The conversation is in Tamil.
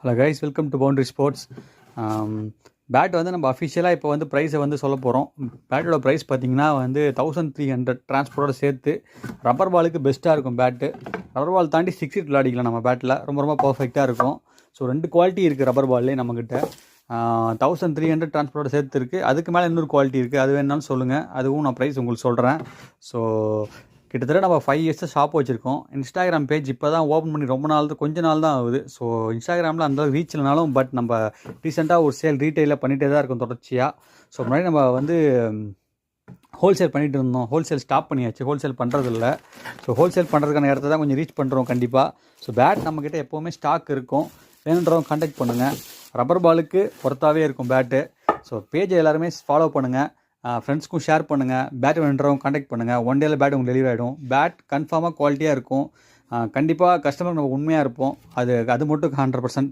Hello guys, welcome to boundary sports. Bat வந்து நம்ம அஃபிஷியலாக இப்போ வந்து ப்ரைஸை வந்து சொல்ல போகிறோம். பேட்டோட ப்ரைஸ் பார்த்திங்கன்னா வந்து 1300 டிரான்ஸ்போர்ட்டோட சேர்த்து. ரப்பர் பாலுக்கு பெஸ்ட்டாக இருக்கும் பேட்டு. ரப்பர் பால் தாண்டி 6 ஹிட் விளையாடிக்கலாம் நம்ம பேட்டில், ரொம்ப ரொம்ப பர்ஃபெக்டாக இருக்கும். ஸோ 2 குவாலிட்டி இருக்குது ரப்பர் பால்லே நம்மக்கிட்ட. 1300 டிரான்ஸ்போர்ட்டோட சேர்த்து இருக்குது. அதுக்கு மேலே இன்னொரு குவாலிட்டி இருக்குது, அது வேணாலும் சொல்லுங்கள், அதுவும் நான் ப்ரைஸ் உங்களுக்கு சொல்கிறேன். ஸோ கிட்டத்தட்ட நம்ம 5 இயர்ஸாக ஷாப் வச்சுருக்கோம். இன்ஸ்டாகிராம் பேஜ் இப்போ தான் ஓப்பன் பண்ணி ரொம்ப நாள் தான், கொஞ்ச நாள் தான் ஆகுது. ஸோ இன்ஸ்டாகிராமில் அந்தளவுக்கு ரீச் இல்லைனாலும் பட் நம்ம ரீசெண்டாக ஒரு சேல் ரீட்டெயிலில் பண்ணிகிட்டே தான் இருக்கும் தொடர்ச்சியாக. ஸோ முன்னாடி நம்ம வந்து ஹோல்சேல் பண்ணிகிட்டு இருந்தோம், ஹோல்சேல் ஸ்டாப் பண்ணியாச்சு, ஹோல்சேல் பண்ணுறதில்ல. ஸோ ஹோல்சேல் பண்ணுறதுக்கான இடத்த தான் கொஞ்சம் ரீச் பண்ணுறோம் கண்டிப்பாக. ஸோ பேட் நம்மக்கிட்ட எப்போவுமே ஸ்டாக் இருக்கும், வேணுன்றவங்க கான்டாக்ட் பண்ணுங்கள். ரப்பர் பாலுக்கு ஒர்த்தாகவே இருக்கும் பேட்டு. ஸோ பேஜை எல்லாருமே ஃபாலோ பண்ணுங்கள், ஃப்ரெண்ட்ஸ்க்கும் ஷேர் பண்ணுங்கள். பேட் வேணுன்றவங்க கான்டாக்ட் பண்ணுங்கள். 1 டேயில் பேட் உங்களுக்கு டெலிவரி ஆகிடும். பேட் கன்ஃபார்மாக குவாலிட்டியாக இருக்கும். கண்டிப்பாக கஸ்டமர் நம்ம உண்மையாக இருப்போம், அது மட்டும் 100%.